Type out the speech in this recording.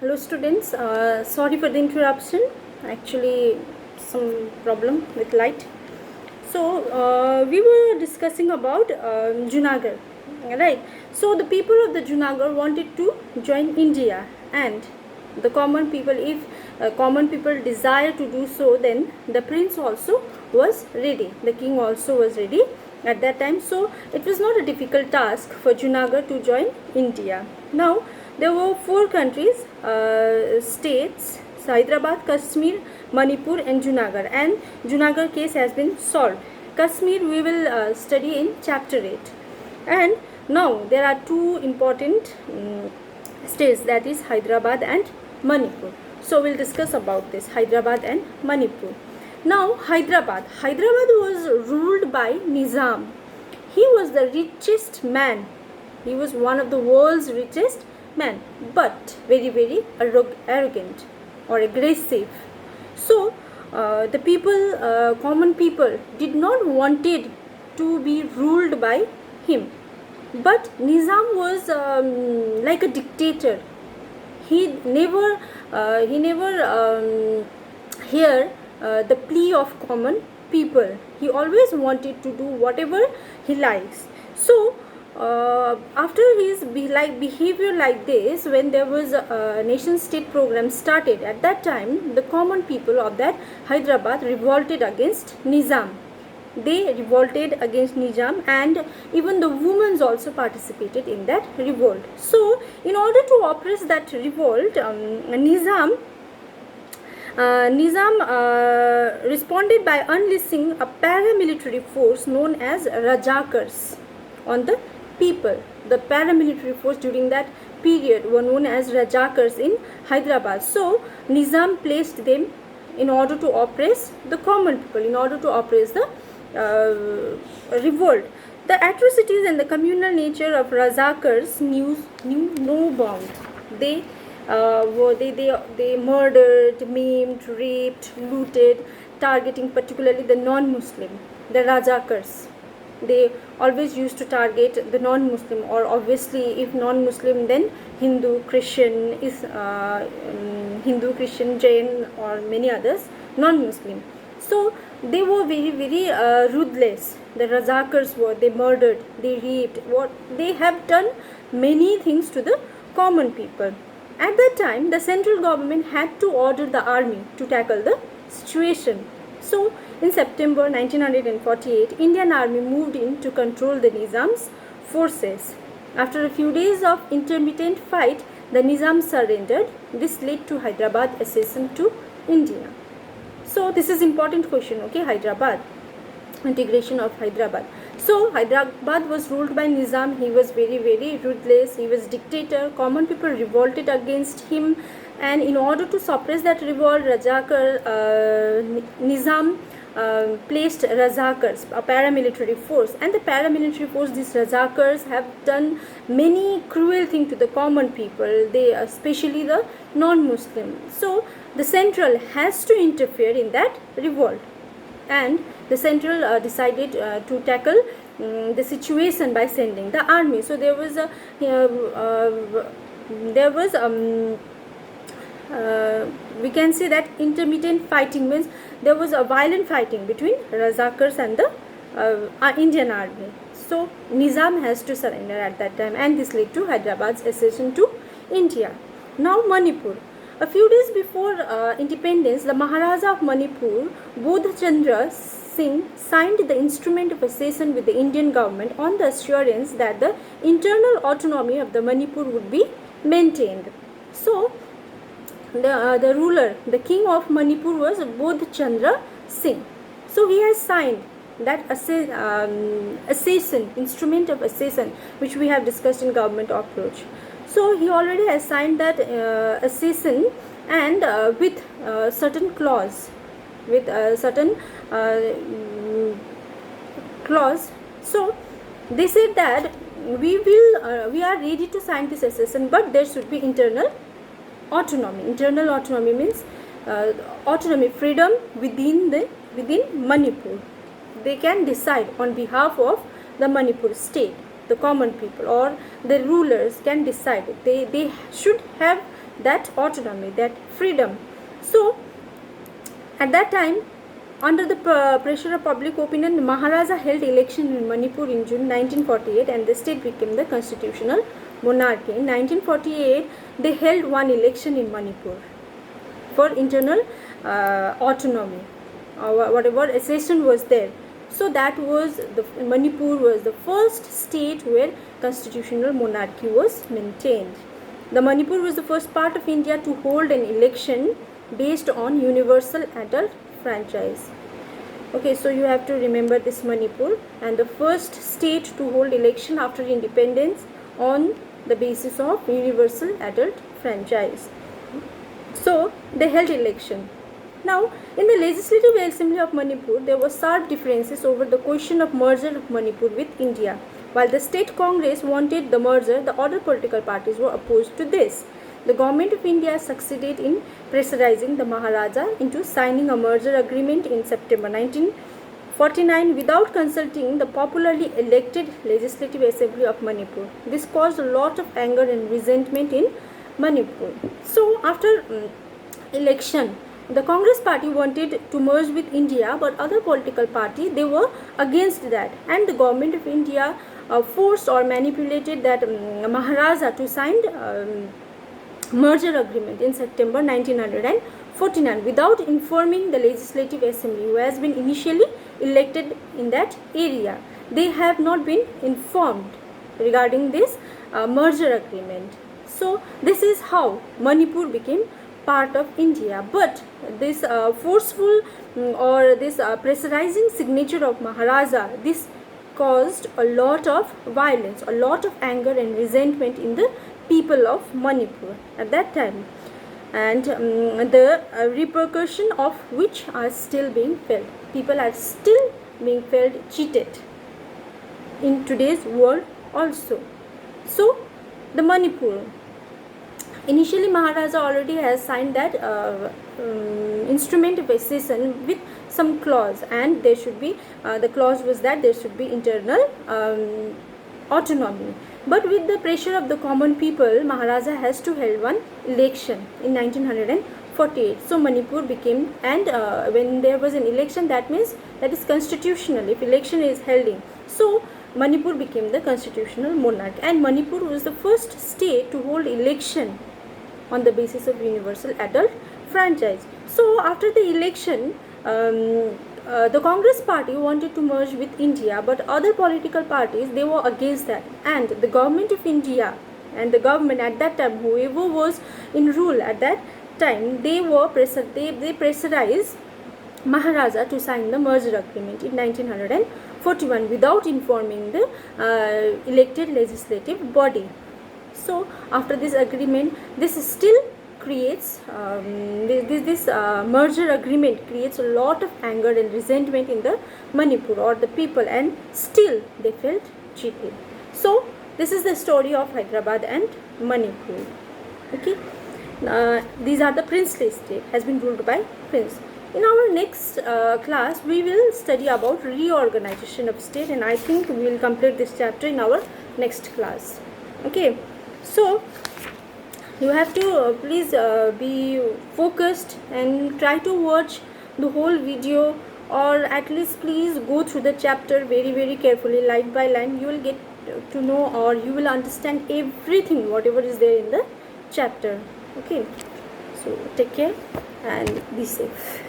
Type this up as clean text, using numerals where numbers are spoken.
Hello students, sorry for the interruption. Actually, some problem with light. So we were discussing about Junagadh, right? So the people of the Junagadh wanted to join India, and the common people, if common people desire to do so, then the prince also was ready. The king also was ready at that time. So it was not a difficult task for Junagadh to join India. Now there were four countries, states: Hyderabad, Kashmir, Manipur and Junagadh, and Junagadh case has been solved. Kashmir we will study in chapter 8. And now there are two important states, that is Hyderabad and Manipur. So we'll discuss about this, Hyderabad and Manipur. Now Hyderabad was ruled by Nizam. He was the richest man. He was one of the world's richest man, but very arrogant or aggressive. So the people, common people, did not wanted to be ruled by him. But Nizam was like a dictator. He never hear the plea of common people. He always wanted to do whatever he likes. So after his behavior like this, when there was a nation state program started, at that time the common people of that Hyderabad revolted against Nizam. They revolted against Nizam, and even the women also participated in that revolt. So in order to oppress that revolt, Nizam responded by unleashing a paramilitary force known as Rajakars on the people. The paramilitary force during that period were known as Rajakars in Hyderabad. So Nizam placed them in order to oppress the common people, in order to oppress the revolt. The atrocities and the communal nature of Rajakars knew no bound. They murdered, maimed, raped, looted, targeting particularly the non-Muslim, the Rajakars. They always used to target the non-Muslim, or obviously if non-Muslim, then Hindu, Christian, Hindu, Christian, Jain, or many others, non-Muslim. So they were very ruthless. The Rajakars were, they murdered, they raped, they have done many things to the common people. At that time, the central government had to order the army to tackle the situation. So in September 1948, Indian Army moved in to control the Nizam's forces. After a few days of intermittent fight, the Nizam surrendered. This led to Hyderabad accession to India. So this is important question, okay? Hyderabad, integration of Hyderabad. So Hyderabad was ruled by Nizam. He was very ruthless. He was dictator. Common people revolted against him, and in order to suppress that revolt, Nizam placed Rajakars, a paramilitary force. And the paramilitary force, these Rajakars, have done many cruel things to the common people. They, especially the non-Muslim. So the central has to interfere in that revolt, and the central decided to tackle the situation by sending the army. So there was we can say that intermittent fighting means there was a violent fighting between Rajakars and the Indian army. So Nizam has to surrender at that time, and this led to Hyderabad's accession to India. Now Manipur. A few days before independence, the Maharaja of Manipur, Bodh Chandra Singh, signed the instrument of accession with the Indian government on the assurance that the internal autonomy of the Manipur would be maintained. So the ruler, the king of Manipur, was Bodh Chandra Singh. So he has signed that accession, instrument of accession, which we have discussed in government approach. So he already has signed that accession, and with certain clause, clause. So they said that we are ready to sign this accession, but there should be internal autonomy. Internal autonomy means autonomy, freedom within Manipur. They can decide on behalf of the Manipur state. The common people or the rulers can decide. They should have that autonomy, that freedom. So at that time, under the pressure of public opinion, the Maharaja held election in Manipur in June 1948 and the state became the constitutional monarchy. In 1948, they held one election in Manipur for internal autonomy, whatever accession was there. So that was Manipur was the first state where constitutional monarchy was maintained. The Manipur was the first part of India to hold an election based on universal adult franchise. Okay, so you have to remember this Manipur, and the first state to hold election after independence on the basis of universal adult franchise. So they held election. Now, in the Legislative Assembly of Manipur, there were sharp differences over the question of merger of Manipur with India. While the state Congress wanted the merger, the other political parties were opposed to this. The government of India succeeded in pressurizing the Maharaja into signing a merger agreement in September 1949 without consulting the popularly elected Legislative Assembly of Manipur. This caused a lot of anger and resentment in Manipur. So, after election, the Congress party wanted to merge with India, but other political party, they were against that, and the government of India forced or manipulated that Maharaja to sign merger agreement in September 1949 without informing the Legislative Assembly, who has been initially elected in that area. They have not been informed regarding this merger agreement. So this is how Manipur became part of India. But this forceful or this pressurizing signature of Maharaja, this caused a lot of violence, a lot of anger and resentment in the people of Manipur at that time, and the repercussion of which are still being felt. People are still being felt cheated in today's world also. So the Manipur, initially Maharaja already has signed that instrument of accession with some clause, and there should be the clause was that there should be internal autonomy. But with the pressure of the common people, Maharaja has to hold one election in 1948. So Manipur became, and when there was an election, that means that is constitutional if election is held. So Manipur became the constitutional monarch, and Manipur was the first state to hold election on the basis of universal adult franchise. So after the election, the Congress party wanted to merge with India, but other political parties, they were against that, and the government of India and the government at that time, whoever was in rule at that time, they pressurized Maharaja to sign the merger agreement in 1941 without informing the elected legislative body. So after this agreement, this still creates this merger agreement creates a lot of anger and resentment in the Manipur or the people, and still they felt cheated. So this is the story of Hyderabad and Manipur. Okay, these are the princely state, has been ruled by prince. In our next class, we will study about reorganization of state, and I think we will complete this chapter in our next class. Okay, so you have to please be focused and try to watch the whole video, or at least please go through the chapter very carefully, line by line. You will get to know, or you will understand everything whatever is there in the chapter. Okay, so take care and be safe.